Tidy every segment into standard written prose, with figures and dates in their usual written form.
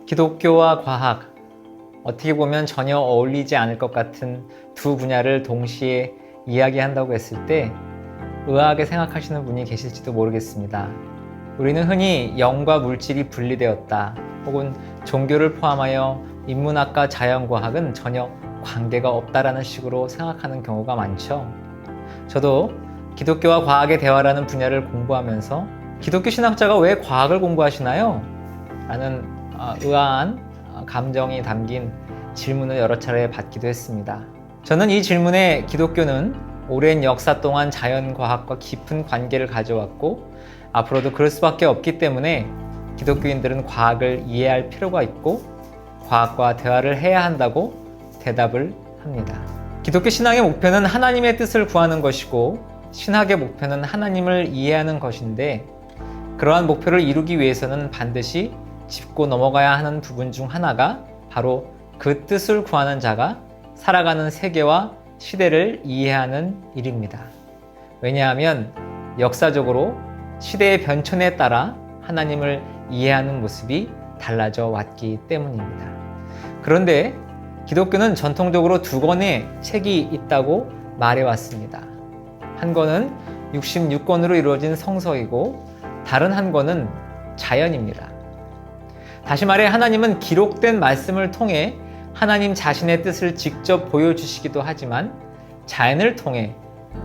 기독교와 과학, 어떻게 보면 전혀 어울리지 않을 것 같은 두 분야를 동시에 이야기한다고 했을 때 의아하게 생각하시는 분이 계실지도 모르겠습니다. 우리는 흔히 영과 물질이 분리되었다, 혹은 종교를 포함하여 인문학과 자연과학은 전혀 관계가 없다라는 식으로 생각하는 경우가 많죠. 저도 기독교와 과학의 대화라는 분야를 공부하면서 기독교 신학자가 왜 과학을 공부하시나요? 라는 의아한 감정이 담긴 질문을 여러 차례 받기도 했습니다. 저는 이 질문에 기독교는 오랜 역사 동안 자연과학과 깊은 관계를 가져왔고 앞으로도 그럴 수밖에 없기 때문에 기독교인들은 과학을 이해할 필요가 있고 과학과 대화를 해야 한다고 대답을 합니다. 기독교 신앙의 목표는 하나님의 뜻을 구하는 것이고 신학의 목표는 하나님을 이해하는 것인데, 그러한 목표를 이루기 위해서는 반드시 짚고 넘어가야 하는 부분 중 하나가 바로 그 뜻을 구하는 자가 살아가는 세계와 시대를 이해하는 일입니다. 왜냐하면 역사적으로 시대의 변천에 따라 하나님을 이해하는 모습이 달라져 왔기 때문입니다. 그런데 기독교는 전통적으로 두 권의 책이 있다고 말해왔습니다. 한 권은 66권으로 이루어진 성서이고 다른 한 권은 자연입니다. 다시 말해 하나님은 기록된 말씀을 통해 하나님 자신의 뜻을 직접 보여주시기도 하지만 자연을 통해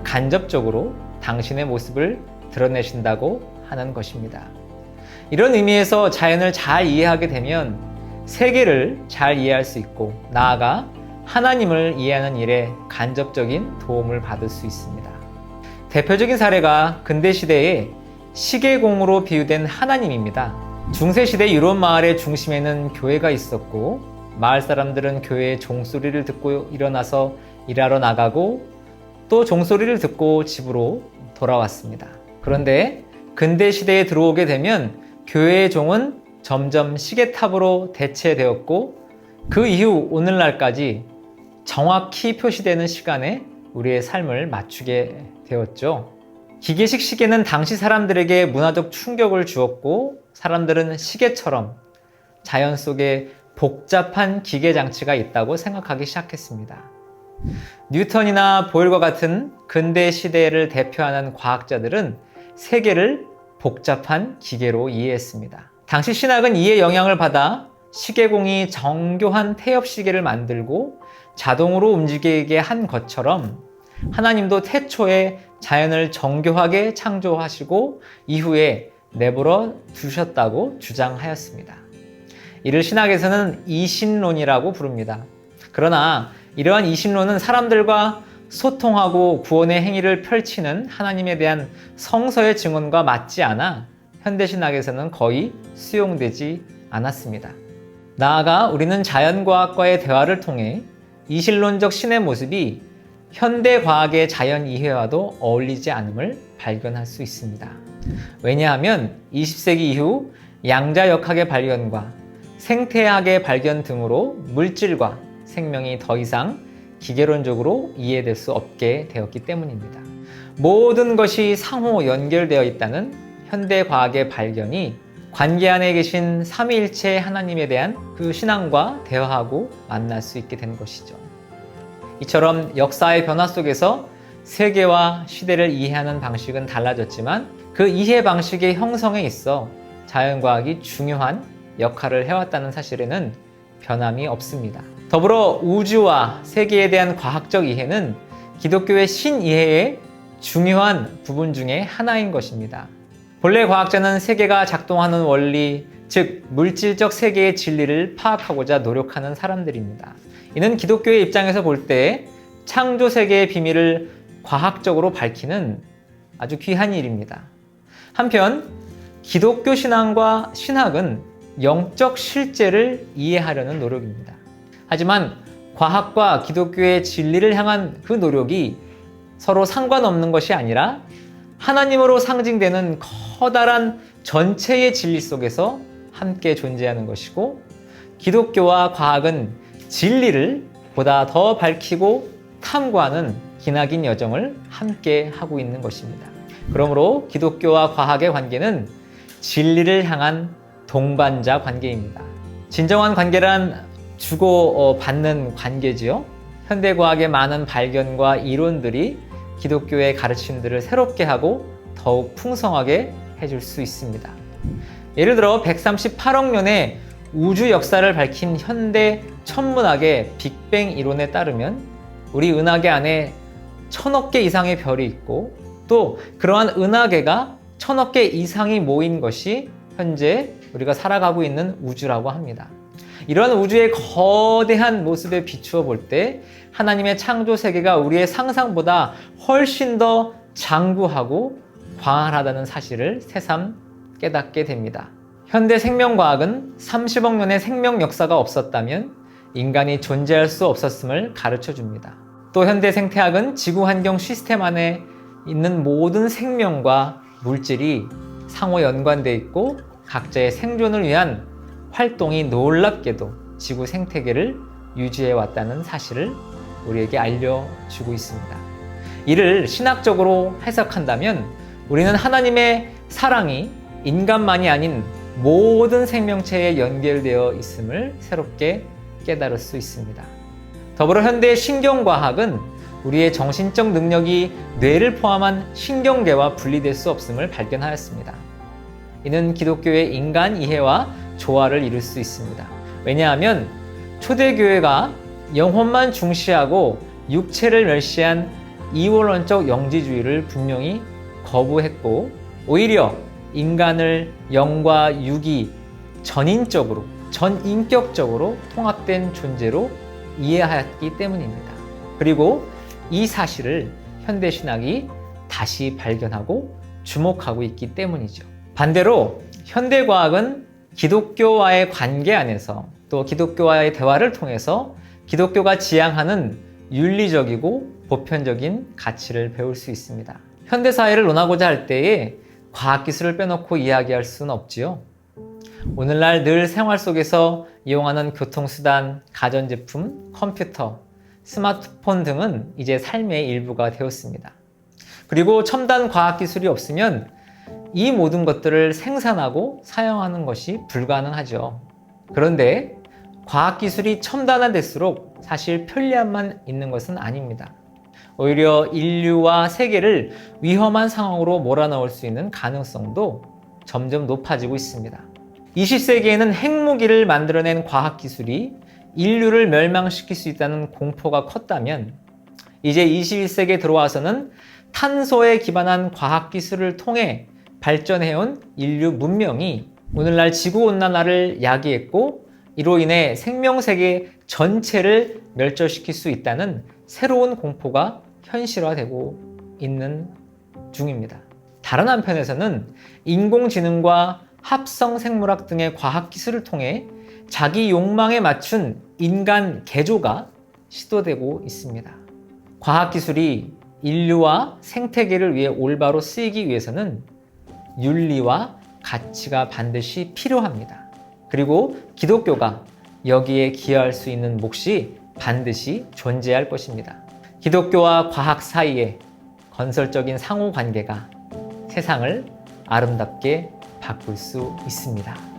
간접적으로 당신의 모습을 드러내신다고 하는 것입니다. 이런 의미에서 자연을 잘 이해하게 되면 세계를 잘 이해할 수 있고 나아가 하나님을 이해하는 일에 간접적인 도움을 받을 수 있습니다. 대표적인 사례가 근대시대의 시계공으로 비유된 하나님입니다. 중세시대 유럽 마을의 중심에는 교회가 있었고 마을 사람들은 교회의 종소리를 듣고 일어나서 일하러 나가고 또 종소리를 듣고 집으로 돌아왔습니다. 그런데 근대시대에 들어오게 되면 교회의 종은 점점 시계탑으로 대체되었고 그 이후 오늘날까지 정확히 표시되는 시간에 우리의 삶을 맞추게 되었죠. 기계식 시계는 당시 사람들에게 문화적 충격을 주었고 사람들은 시계처럼 자연 속에 복잡한 기계 장치가 있다고 생각하기 시작했습니다. 뉴턴이나 보일과 같은 근대 시대를 대표하는 과학자들은 세계를 복잡한 기계로 이해했습니다. 당시 신학은 이에 영향을 받아 시계공이 정교한 태엽 시계를 만들고 자동으로 움직이게 한 것처럼 하나님도 태초에 자연을 정교하게 창조하시고 이후에 내버려 두셨다고 주장하였습니다. 이를 신학에서는 이신론이라고 부릅니다. 그러나 이러한 이신론은 사람들과 소통하고 구원의 행위를 펼치는 하나님에 대한 성서의 증언과 맞지 않아 현대신학에서는 거의 수용되지 않았습니다. 나아가 우리는 자연과학과의 대화를 통해 이신론적 신의 모습이 현대과학의 자연 이해와도 어울리지 않음을 발견할 수 있습니다. 왜냐하면 20세기 이후 양자역학의 발견과 생태학의 발견 등으로 물질과 생명이 더 이상 기계론적으로 이해될 수 없게 되었기 때문입니다. 모든 것이 상호 연결되어 있다는 현대과학의 발견이 관계 안에 계신 삼위일체 하나님에 대한 그 신앙과 대화하고 만날 수 있게 된 것이죠. 이처럼 역사의 변화 속에서 세계와 시대를 이해하는 방식은 달라졌지만 그 이해 방식의 형성에 있어 자연과학이 중요한 역할을 해왔다는 사실에는 변함이 없습니다. 더불어 우주와 세계에 대한 과학적 이해는 기독교의 신이해의 중요한 부분 중에 하나인 것입니다. 본래 과학자는 세계가 작동하는 원리, 즉 물질적 세계의 진리를 파악하고자 노력하는 사람들입니다. 이는 기독교의 입장에서 볼 때 창조 세계의 비밀을 과학적으로 밝히는 아주 귀한 일입니다. 한편 기독교 신앙과 신학은 영적 실제를 이해하려는 노력입니다. 하지만 과학과 기독교의 진리를 향한 그 노력이 서로 상관없는 것이 아니라 하나님으로 상징되는 커다란 전체의 진리 속에서 함께 존재하는 것이고, 기독교와 과학은 진리를 보다 더 밝히고 탐구하는 기나긴 여정을 함께 하고 있는 것입니다. 그러므로 기독교와 과학의 관계는 진리를 향한 동반자 관계입니다. 진정한 관계란 주고받는 관계지요. 현대과학의 많은 발견과 이론들이 기독교의 가르침들을 새롭게 하고 더욱 풍성하게 해줄 수 있습니다. 예를 들어 138억 년의 우주 역사를 밝힌 현대 천문학의 빅뱅 이론에 따르면 우리 은하계 안에 1000억 개 이상의 별이 있고 또 그러한 은하계가 1000억 개 이상이 모인 것이 현재 우리가 살아가고 있는 우주라고 합니다. 이러한 우주의 거대한 모습에 비추어 볼 때 하나님의 창조 세계가 우리의 상상보다 훨씬 더 장구하고 광활하다는 사실을 새삼 깨닫게 됩니다. 현대 생명과학은 30억 년의 생명 역사가 없었다면 인간이 존재할 수 없었음을 가르쳐 줍니다. 또 현대 생태학은 지구 환경 시스템 안에 있는 모든 생명과 물질이 상호 연관되어 있고 각자의 생존을 위한 활동이 놀랍게도 지구 생태계를 유지해 왔다는 사실을 우리에게 알려주고 있습니다. 이를 신학적으로 해석한다면 우리는 하나님의 사랑이 인간만이 아닌 모든 생명체에 연결되어 있음을 새롭게 깨달을 수 있습니다. 더불어 현대 신경과학은 우리의 정신적 능력이 뇌를 포함한 신경계와 분리될 수 없음을 발견하였습니다. 이는 기독교의 인간 이해와 조화를 이룰 수 있습니다. 왜냐하면 초대교회가 영혼만 중시하고 육체를 멸시한 이원론적 영지주의를 분명히 거부했고 오히려 인간을 영과 육이 전인적으로, 전인격적으로 통합된 존재로 이해하였기 때문입니다. 그리고 이 사실을 현대신학이 다시 발견하고 주목하고 있기 때문이죠. 반대로 현대과학은 기독교와의 관계 안에서 또 기독교와의 대화를 통해서 기독교가 지향하는 윤리적이고 보편적인 가치를 배울 수 있습니다. 현대사회를 논하고자 할 때에 과학기술을 빼놓고 이야기할 수는 없지요. 오늘날 늘 생활 속에서 이용하는 교통수단, 가전제품, 컴퓨터, 스마트폰 등은 이제 삶의 일부가 되었습니다. 그리고 첨단 과학기술이 없으면 이 모든 것들을 생산하고 사용하는 것이 불가능하죠. 그런데 과학기술이 첨단화될수록 사실 편리함만 있는 것은 아닙니다. 오히려 인류와 세계를 위험한 상황으로 몰아넣을 수 있는 가능성도 점점 높아지고 있습니다. 20세기에는 핵무기를 만들어낸 과학기술이 인류를 멸망시킬 수 있다는 공포가 컸다면 이제 21세기에 들어와서는 탄소에 기반한 과학기술을 통해 발전해온 인류 문명이 오늘날 지구온난화를 야기했고 이로 인해 생명세계 전체를 멸절시킬 수 있다는 새로운 공포가 현실화되고 있는 중입니다. 다른 한편에서는 인공지능과 합성생물학 등의 과학기술을 통해 자기 욕망에 맞춘 인간 개조가 시도되고 있습니다. 과학기술이 인류와 생태계를 위해 올바로 쓰이기 위해서는 윤리와 가치가 반드시 필요합니다. 그리고 기독교가 여기에 기여할 수 있는 몫이 반드시 존재할 것입니다. 기독교와 과학 사이의 건설적인 상호관계가 세상을 아름답게 바꿀 수 있습니다.